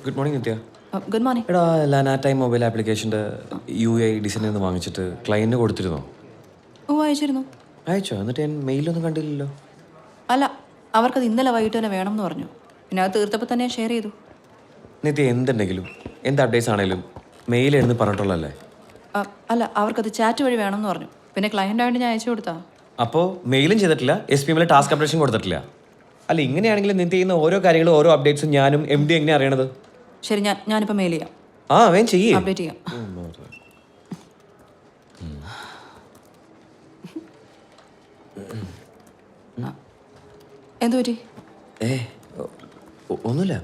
Good morning Nithya. Good morning. എടാ ലാനാറ്റൈം mobile ആപ്ലിക്കേഷൻ്റെ UAE ഡിസൈനിൽ നിന്ന് വാങ്ങിച്ചിട്ട് ക്ലയൻറ്റിന് കൊടുത്തിരുന്നോ? ഓ അയച്ചിരുന്നു. അയച്ചോ? എന്നിട്ട് ഞാൻ മെയിലൊന്നും കണ്ടില്ലല്ലോ. അല്ല, അവർക്കത് ഇന്നലെ വൈകിട്ട് തന്നെ വേണം എന്ന് പറഞ്ഞു. പിന്നെ അത് തീർത്തപ്പോൾ തന്നെ ഷെയർ ചെയ്തു. നിത്യ എന്തുണ്ടെങ്കിലും എന്ത് അപ്ഡേറ്റ്സ് ആണെങ്കിലും മെയിൽ എഴുന്ന് പറഞ്ഞിട്ടുള്ളതല്ലേ? അല്ല, അവർക്കത് ചാറ്റ് വഴി വേണം എന്ന് പറഞ്ഞു. പിന്നെ ക്ലയൻ്റ് ആയിട്ട് ഞാൻ അയച്ചു കൊടുത്താ. അപ്പോൾ മെയിലും ചെയ്തിട്ടില്ല, SPM ടാസ്ക് അപ്ഡേഷൻ കൊടുത്തിട്ടില്ല. അല്ല, ഇങ്ങനെയാണെങ്കിൽ നിത്യ ചെയ്യുന്ന ഓരോ കാര്യങ്ങളും ഓരോ അപ്ഡേറ്റ്സും ഞാനും MD എങ്ങനെ അറിയണത്? ശരി, ഞാനിപ്പോൾ മെയിൽ ചെയ്യാം. വേഗം ചെയ്യേ. അപ്ഡേറ്റ് ചെയ്യാം. എന്തു പറ്റി? ഒന്നുമില്ല.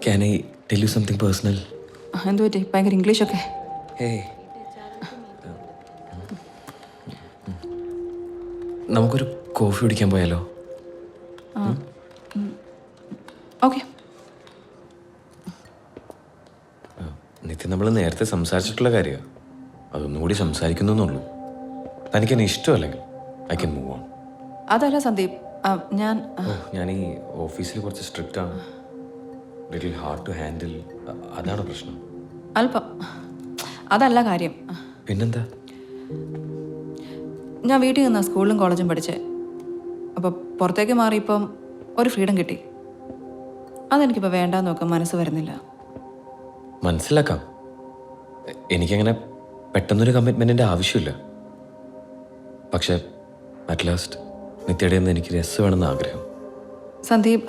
Can I tell you something personal? എന്തു പറ്റി? ഭയങ്കര ഇംഗ്ലീഷൊക്കെ. നമുക്കൊരു കോഫി കുടിക്കാൻ പോയാലോ? ഓക്കെ. നിത്യ, നമ്മൾ നേരത്തെ സംസാരിച്ചിട്ടുള്ള കാര്യമാണ്. അതൊന്നുകൂടി സംസാരിക്കുന്നുള്ളൂ. തനിക്കെന്നെ ഇഷ്ടമല്ലെങ്കിൽ ഐ ക്യാൻ മൂവ് ഓൺ. അതല്ല സന്ദീപ്, ഞാൻ ഈ ഓഫീസിൽ കുറച്ച് സ്ട്രിക്റ്റ് ആണ്. Little hard to handle. അതാണ് പ്രശ്നം. അല്പം. അതല്ല കാര്യം. പിന്നെന്താ? ഞാൻ വീട്ടിൽ നിന്നാണ് സ്കൂളിലും കോളേജും പഠിച്ചേ. അപ്പോൾ പുറത്തേക്ക് മാറിയപ്പം ഒരു ഫ്രീഡം കിട്ടി. അതെനിക്കിപ്പോൾ വേണ്ടാന്ന് നോക്കാൻ മനസ്സ് വരുന്നില്ല. മനസ്സിലാക്കാം. എനിക്കങ്ങനെ പെട്ടെന്നൊരു കമ്മിറ്റ്മെൻറ്റിൻ്റെ ആവശ്യമില്ല. പക്ഷെ അറ്റ് ലാസ്റ്റ് നിത്യയുടെ നിന്ന് എനിക്ക് രസമാണെന്ന് ആഗ്രഹം. സന്ദീപ്,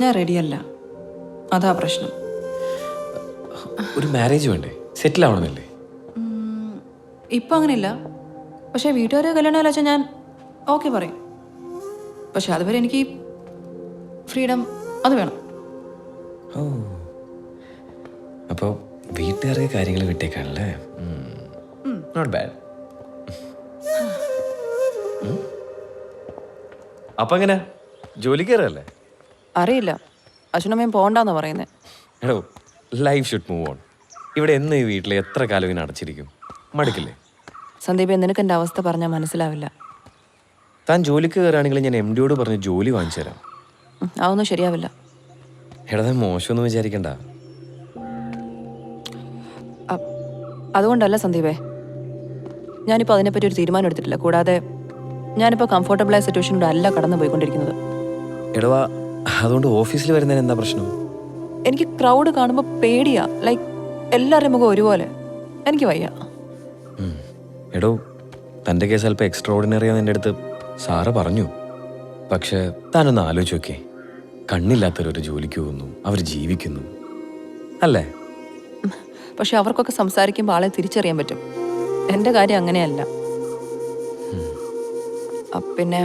ഞാൻ റെഡിയല്ല. അതാ പ്രശ്നം. ഒരു മാരേജ് വേണ്ടേ? സെറ്റിൽ ആവണമെന്നല്ലേ? ഇപ്പം അങ്ങനെയില്ല. പക്ഷേ വീട്ടുകാരെ കല്യാണം വെച്ചാൽ ഞാൻ ഓക്കെ പറയും. പക്ഷെ അതുവരെ എനിക്ക് ഫ്രീഡം അത് വേണം. അപ്പോൾ വീട്ടുകാരുടെ കാര്യങ്ങൾ വിട്ടേക്കാണല്ലേ? Not bad. അപ്പം എങ്ങനെ ജോലി കയറല്ലേ? അറിയില്ല, അച്ഛനമ്മയും പോകണ്ടെന്നാണ് പറയുന്നത്. എടോ, ലൈഫ് ഷുഡ് മൂവ് ഓൺ. ഇവിടെ എന്ന് ഈ വീട്ടിൽ എത്ര കാലം ഇങ്ങനെ അടച്ചിരിക്കും? മടുക്കില്ലേ? സന്ദീപ്, നിനക്ക് എൻ്റെ അവസ്ഥ പറഞ്ഞാൽ മനസ്സിലാവില്ല. താൻ ജോലിക്ക് കയറുകയാണെങ്കിൽ ഞാൻ MD യോട് പറഞ്ഞ് ജോലി വാങ്ങിച്ചു തരാം. അതൊന്നും ശരിയാവില്ല. എടാ, മോശമൊന്നും വിചാരിക്കണ്ട. അതുകൊണ്ടല്ല സന്ദീപേ, ഞാനിപ്പോൾ അതിനെപ്പറ്റി ഒരു തീരുമാനം എടുത്തിട്ടില്ല. കൂടാതെ ഞാനിപ്പോൾ കംഫർട്ടബിളായ സിറ്റുവേഷനിലൂടെ അല്ല കടന്നു പോയിക്കൊണ്ടിരിക്കുന്നത്. എടവാ, അതുകൊണ്ട് ഓഫീസിൽ വരുന്നതിന് എന്താ പ്രശ്നം? എനിക്ക് ക്രൗഡ് കാണുമ്പോൾ പേടിയാ. ലൈക്ക് എല്ലാവരുടെയും മുഖം ഒരുപോലെ. എനിക്ക് വയ്യ. എടോ, തൻ്റെ കേസ് അല്പം എക്സ്ട്രാ ഓർഡിനറിയാന്ന് എൻ്റെ അടുത്ത് സാറ് പറഞ്ഞു. പക്ഷെ താനൊന്ന് ആലോചിച്ച് നോക്കേ. കണ്ണില്ലാത്തവരൊരു ജോലിക്ക് പോകുന്നു, അവർ ജീവിക്കുന്നു അല്ലേ? പക്ഷെ അവർക്കൊക്കെ സംസാരിക്കുമ്പോൾ ആളെ തിരിച്ചറിയാൻ പറ്റും. എൻ്റെ കാര്യം അങ്ങനെയല്ല. പിന്നെ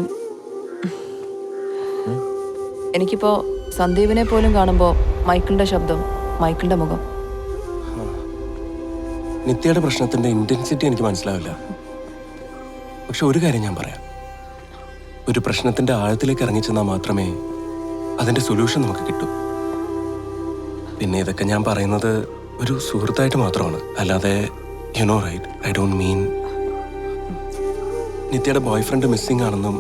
എനിക്കിപ്പോൾ സന്ദീപിനെ പോലും കാണുമ്പോൾ മൈക്കിളിൻ്റെ ശബ്ദം, മൈക്കിളിൻ്റെ മുഖം. നിത്യയുടെ പ്രശ്നത്തിന്റെ ഇന്റൻസിറ്റി എനിക്ക് മനസ്സിലാവില്ല. പക്ഷെ ഒരു കാര്യം ഞാൻ പറയാം. ഒരു പ്രശ്നത്തിന്റെ ആഴത്തിലേക്ക് ഇറങ്ങിച്ചെന്നാൽ മാത്രമേ അതിന്റെ സൊല്യൂഷൻ നമുക്ക് കിട്ടൂ. പിന്നെ ഇതൊക്കെ ഞാൻ പറയുന്നത് ഒരു സുഹൃത്തായിട്ട് മാത്രമാണ്. അല്ലാതെ you know right, I don't mean നിത്യയുടെ ബോയ് ഫ്രണ്ട് മിസ്സിംഗ് ആണെന്നും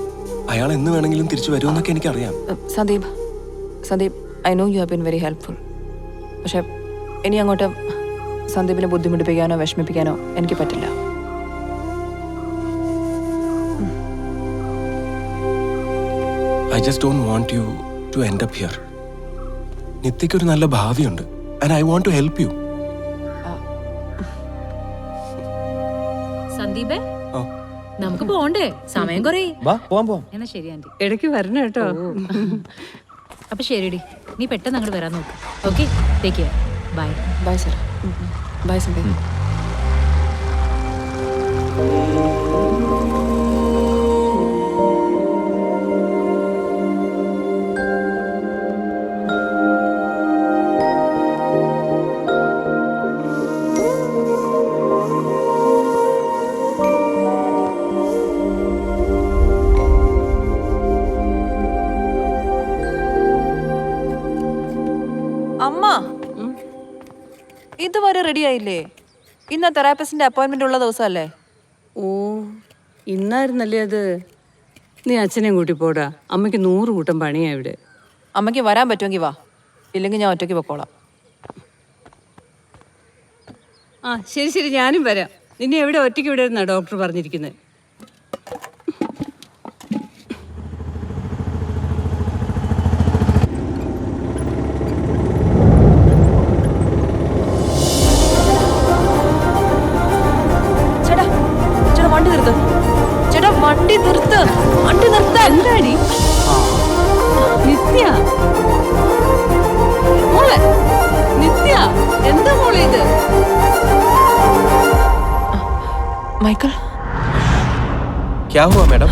അയാൾ എന്ന് വേണമെങ്കിലും തിരിച്ചു വരുമെന്നൊക്കെ എനിക്കറിയാം. Sandeep, I know you have been very helpful. പക്ഷെ ഇനി അങ്ങോട്ട് സന്ദീപിനെ ബുദ്ധിമുട്ടിപ്പിക്കാനോ വിഷമിപ്പിക്കാനോ എനിക്ക് പറ്റില്ല. I just don't want you to end up here. നിത്യയ്ക്ക് ഒരു നല്ല ഭാവിയുണ്ട് and I want to help you. സന്ദീപേ, നമുക്ക് പോണ്ടേ? സമയം കുറേ. പോവാം. എന്നാ ശരി ആന്റി, ഇടയ്ക്ക് വരണം കേട്ടോ. അപ്പൊ ശരിടി, നീ പെട്ടെന്ന് അങ്ങോട്ട് വരാൻ നോക്ക്. Okay, take care. Bye. Bye sir. Bye Sandeep. അമ്മ, ഇതുവരെ റെഡി ആയില്ലേ? ഇന്ന് തെറാപ്പിസ്റ്റിന്റെ അപ്പോയിന്റ്മെന്റ് ഉള്ള ദിവസമല്ലേ? ഓ, ഇന്നായിരുന്നല്ലേ അത്. നീ അച്ഛനെയും കൂട്ടി പോടാ. അമ്മയ്ക്ക് 100 കൂട്ടം പണിയാ ഇവിടെ. അമ്മയ്ക്ക് വരാൻ പറ്റുമെങ്കിൽ വാ, ഇല്ലെങ്കിൽ ഞാൻ ഒറ്റയ്ക്ക് പൊക്കോളാം. ആ ശരി ശരി, ഞാനും വരാം. നിന്നെ എവിടെ ഒറ്റയ്ക്ക് വിടരുന്നാ ഡോക്ടർ പറഞ്ഞിരിക്കുന്നത്? ചേട്ടാ ചേട്ടാ വണ്ടി നിർത്ത്, ചേട്ടാ വണ്ടി നിർത്ത്, വണ്ടി നിർത്ത. എന്താടി നിത്യ? മോളെ നിത്യ, എന്താ മോളെ ഇത്? മൈക്കിൾ, क्या हुआ मैडम?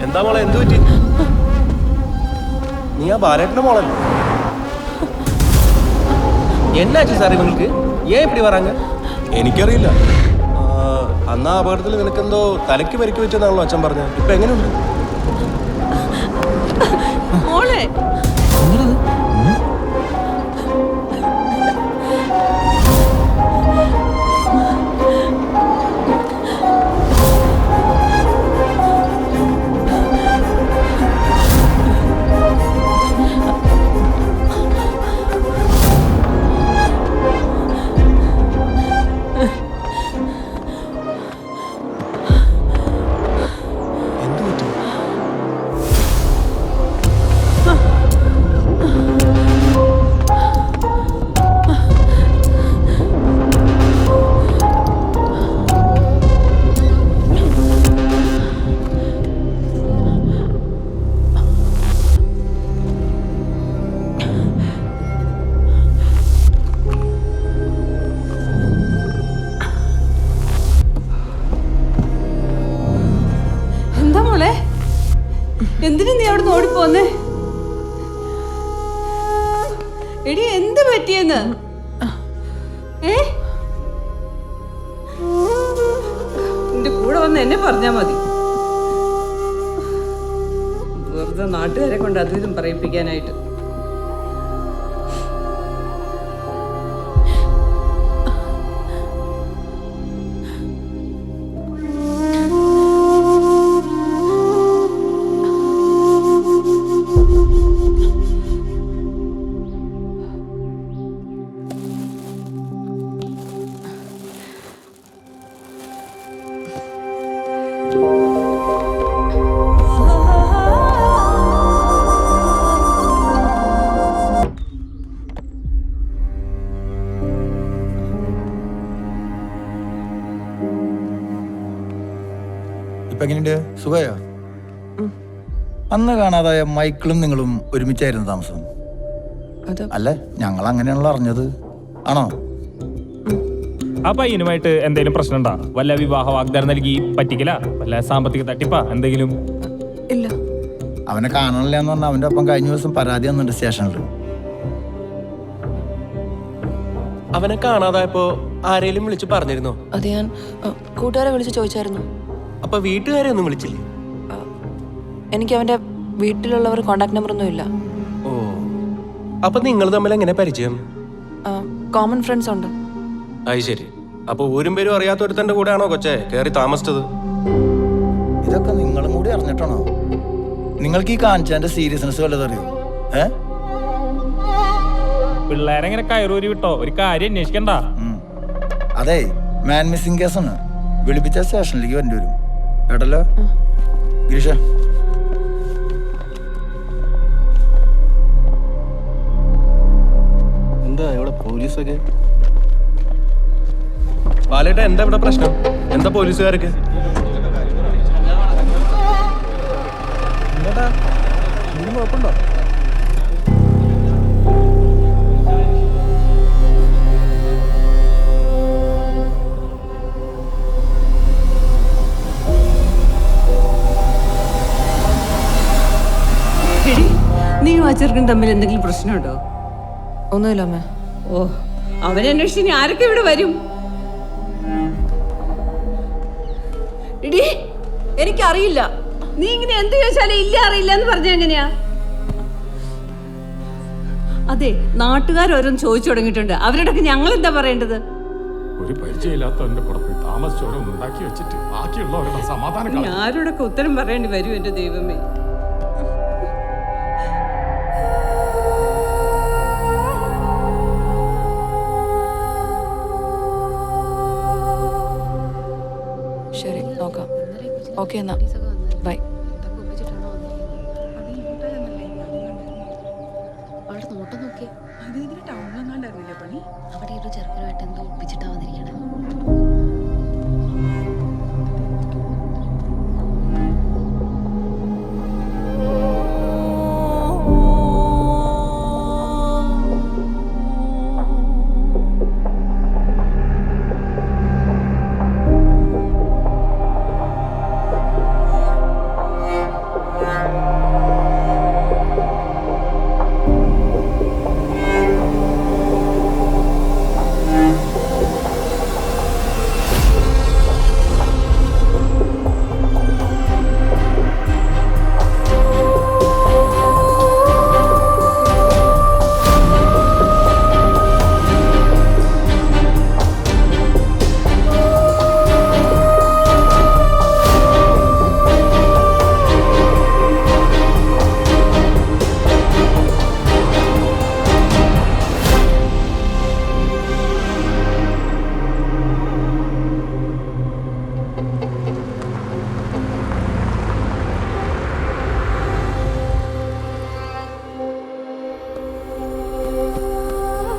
എന്താ മോളെ, എന്ത് പറ്റി? നീ ആ ബാലേട്ടന്റെ മോളല്ലേ? എന്നാച്ചു സാർ ഇവങ്ങൾക്ക്? ഏൻ ഇപ്പടി വരാങ്ക? എനിക്കറിയില്ല. അന്ന് ആ അപകടത്തിൽ നിനക്കെന്തോ തലയ്ക്ക് പരിക്ക് വെച്ചെന്നാണല്ലോ അച്ഛൻ പറഞ്ഞത്. ഇപ്പൊ എങ്ങനെയുണ്ട്? മോളെ എന്ത് പറ്റി? എന്താ മോളെ, എന്തിനാ നീ അവിടെ നിന്ന് ഓടിപ്പോന്നേ? എടി എന്ത് പറ്റിയെന്ന്? നിന്റെ കൂടെ വന്ന് എന്നെ പറഞ്ഞാ മതി. വെറുതെ നാട്ടുകാരെ കൊണ്ട് അതും ഇതും പറയിപ്പിക്കാനായിട്ട്. ഇപ്പൊ എങ്ങനെയുണ്ട്? സുഖയോ? അന്ന് കാണാതായ മൈക്കിളും നിങ്ങളും ഒരുമിച്ചായിരുന്നു താമസം? അല്ല, ഞങ്ങൾ അങ്ങനെയാണല്ലോ അറിഞ്ഞത്. ആണോ? ആ പയ്യനുമായിട്ട് എന്തെങ്കിലും പ്രശ്നം ഉണ്ടാ? വല്ല വിവാഹ വാഗ്ദാനം നൽകി പറ്റിക്കല, വല്ല സാമ്പത്തിക തട്ടിപ്പാ എന്തെങ്കിലും? ഇല്ല. അവനെ കാണണില്ല എന്ന് പറഞ്ഞാൽ അവന്റെ ഒപ്പം കഴിഞ്ഞ ദിവസം പരാതി വന്നിട്ടുണ്ട് സ്റ്റേഷനിൽ. അവനെ കാണാതായപ്പോ ആരെയും വിളിച്ച് പറഞ്ഞിരുന്നോ? അത് ഞാൻ കൂട്ടുകാരെ വിളിച്ച് ചോദിച്ചായിരുന്നു. അപ്പൊ വീട്ടുകാരെ ഒന്നും വിളിച്ചില്ലേ? എനിക്ക് അവന്റെ വീട്ടിലുള്ളവർ കോണ്ടാക്ട് നമ്പർ ഒന്നും ഇല്ല. ഓ, അപ്പൊ നിങ്ങൾ തമ്മിൽ എങ്ങനെ പരിചയം? കോമൺ ഫ്രണ്ട്സ് ഉണ്ട്. അത് ശരി. അപ്പൊ ഊരും പേരും അറിയാത്തൊരുത്തന്റെ കൂടെയാണോ കൊച്ചെ കയറി താമസിച്ചത്? ഇതൊക്കെ നിങ്ങളും കൂടി അറിഞ്ഞിട്ടാണോ? നിങ്ങൾക്ക് ഈ കാണിച്ചതിന്റെ സീരിയസ്നെസ് വല്ലതും അറിയോ? പിള്ളേരെങ്ങനെ കയറൂരി വിട്ടോ? ഒരു കാര്യം അന്വേഷിക്കണ്ട. അതെ, മാൻ മിസ്സിംഗ് കേസാണ്. വിളിപ്പിച്ച സ്റ്റേഷനിലേക്ക് വരേണ്ടി വരും. കേട്ടല്ലോ ഗിരീഷ? എന്താ ഇവിടെ പോലീസൊക്കെ? ബാലേട്ട, എന്താ ഇവിടെ പ്രശ്നം? എന്താ പോലീസുകാർക്ക്? കുഴപ്പമുണ്ടോ? നീയും ആ ചെറുക്കൻ തമ്മിൽ എന്തെങ്കിലും പ്രശ്നമുണ്ടോ? ഒന്നുമില്ല അമ്മേ. ഓ, അവനെ അന്വേഷിച്ച് ഇനി ആരൊക്കെ ഇവിടെ വരും? ഇടി, എനിക്കറിയില്ല. നീ ഇങ്ങനെ എന്ത് ചോദിച്ചാലും ഇല്ല അറിയില്ല എന്ന് പറഞ്ഞ എങ്ങനെയാ? അതെ, നാട്ടുകാരോരോന്ന് ചോദിച്ചു തുടങ്ങിയിട്ടുണ്ട്. അവരോടൊക്കെ ഞങ്ങൾ എന്താ പറയേണ്ടത്? ഒരു പരിചയമില്ലാത്തവന്റെ കൂടെ പോയി താമസിച്ചോരൊന്നും ഉണ്ടാക്കി വെച്ചിട്ട് ബാക്കിയുള്ളവരുടെ സമാധാനം ഇനി ആരോടൊക്കെ ഉത്തരം പറയേണ്ടി വരും എന്റെ ദൈവമേ. ശരി, നോക്കാം. ഓക്കെ എന്നാ, ബൈ. അവളുടെ നോട്ടം നോക്കി അവിടെ ഒരു ചെറുക്കനുമായിട്ട് എന്തോ ഒപ്പിച്ചിട്ടാ വന്നിരിക്കണേ.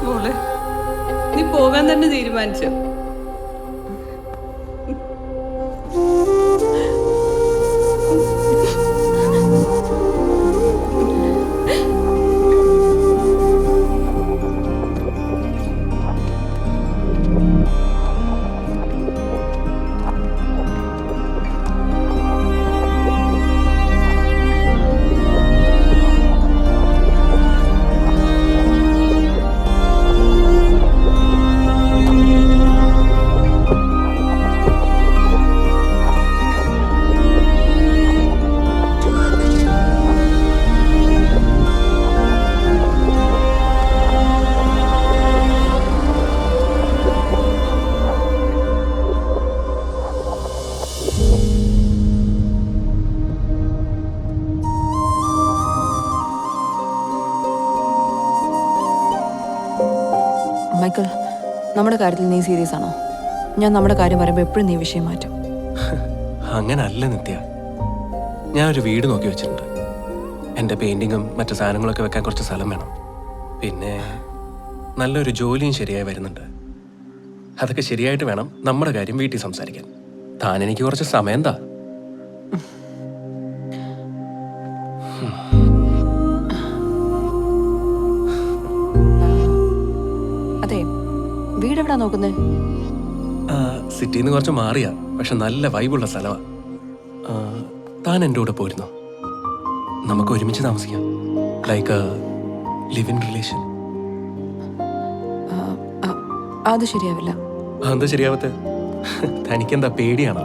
മോളെ, നീ പോകാൻ തന്നെ തീരുമാനിച്ചു? മൈക്കിൾ, നമ്മുടെ കാര്യത്തിൽ നീ സീരിയസ് ആണോ? ഞാൻ നമ്മുടെ കാര്യം പറയുമ്പോൾ എപ്പോഴും നീ വിഷയം മാറ്റും. അങ്ങനല്ല നിത്യ. ഞാനൊരു വീട് നോക്കി വെച്ചിട്ടുണ്ട്. എൻ്റെ പെയിൻറ്റിങ്ങും മറ്റു സാധനങ്ങളൊക്കെ വെക്കാൻ കുറച്ച് സ്ഥലം വേണം. പിന്നെ നല്ലൊരു ജോലിയും ശരിയായി വരുന്നുണ്ട്. അതൊക്കെ ശരിയായിട്ട് വേണം നമ്മുടെ കാര്യം വീട്ടിൽ സംസാരിക്കാൻ. താൻ എനിക്ക് കുറച്ച് സമയം താ. അതെ, വീടെവിടാ നോക്കുന്നത്? സിറ്റിയിൽ നിന്ന് കുറച്ച് മാറിയാ, പക്ഷെ നല്ല വൈബുള്ള സ്ഥലമാണ്. താൻ എൻ്റെ കൂടെ പോരുന്നോ? നമുക്ക് ഒരുമിച്ച് താമസിക്കാം. Like live in relation. അത് ശരിയാവില്ല. എന്താ ശരിയാവത്തെ? തനിക്കെന്താ പേടിയാണോ?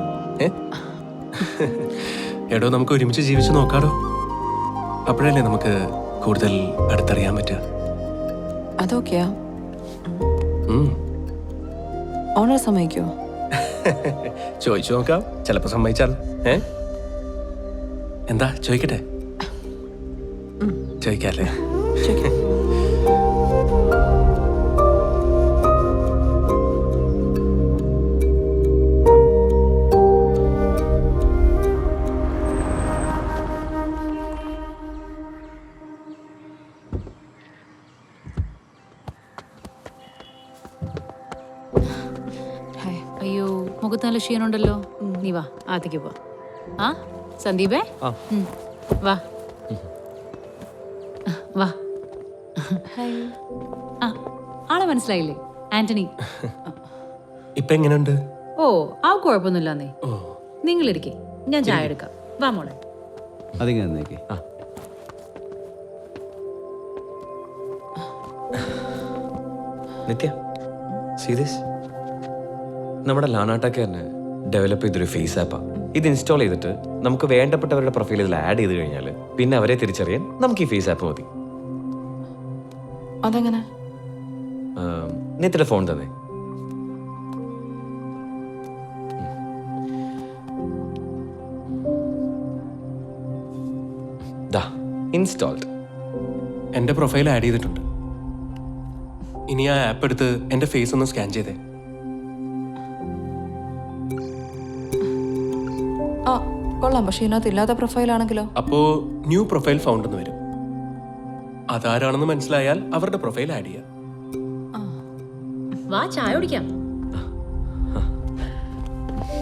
എടോ, നമുക്ക് ഒരുമിച്ച് ജീവിച്ച് നോക്കാടോ. അപ്പോഴല്ലേ നമുക്ക് കൂടുതൽ അടുത്തറിയാൻ പറ്റുക. അതൊക്കെയാ. ഓണർ സമ്മതിക്കോ? ചോദിച്ചു നോക്കാം, ചിലപ്പോ സമ്മതിച്ചാൽ. എന്താ ചോദിക്കട്ടെ? ചോദിക്കാല്ലേ? അയ്യോ, മുഖത്ത് നല്ല ക്ഷീണുണ്ടല്ലോ. നീ വാ, ആത്തേക്ക് പോ. ആ സന്ദീപേ, വാ വാ. ആ, ആളെ മനസ്സിലായില്ലേ? ആന്റണി. ഇപ്പൊ എങ്ങനെയുണ്ട്? ഓ, ആ കുഴപ്പമൊന്നുമില്ലാന്നേ. നിങ്ങളിരിക്കെ, ഞാൻ ചായ എടുക്കാം. വാ മോളെ. അതിങ്ങനെ നിത്യ, സീരിയസ്? നമ്മുടെ ലാനാട്ടക്കാരന് ഡെവലപ്പ് ചെയ്തൊരു ഫേസ് ആപ്പാ. ഇത് ഇൻസ്റ്റാൾ ചെയ്തിട്ട് നമുക്ക് വേണ്ടപ്പെട്ടവരുടെ പ്രൊഫൈൽ ഇതിൽ ആഡ് ചെയ്ത് കഴിഞ്ഞാൽ പിന്നെ അവരെ തിരിച്ചറിയാൻ നമുക്ക് ഈ ഫേസ് ആപ്പ് മതി. അതെങ്ങനെ? നിത്യയുടെ ഫോൺ തന്നെ. ഇൻസ്റ്റാൾഡ്. എൻ്റെ പ്രൊഫൈൽ ആഡ് ചെയ്തിട്ടുണ്ട്. ഇനി ആ ആപ്പ് എടുത്ത് എൻ്റെ ഫേസ് ഒന്ന് സ്കാൻ ചെയ്തേ. ആ കൊള്ളാം. പക്ഷെ ഇതിനകത്ത് ഇല്ലാത്ത പ്രൊഫൈലാണെങ്കിലോ? അപ്പോൾ ന്യൂ പ്രൊഫൈൽ ഫൗണ്ട് എന്ന് വരും. അതാരാണെന്ന് മനസ്സിലായാൽ അവരുടെ പ്രൊഫൈൽ ആഡ് ചെയ്യാം. വാ ചായ കുടിക്കാം.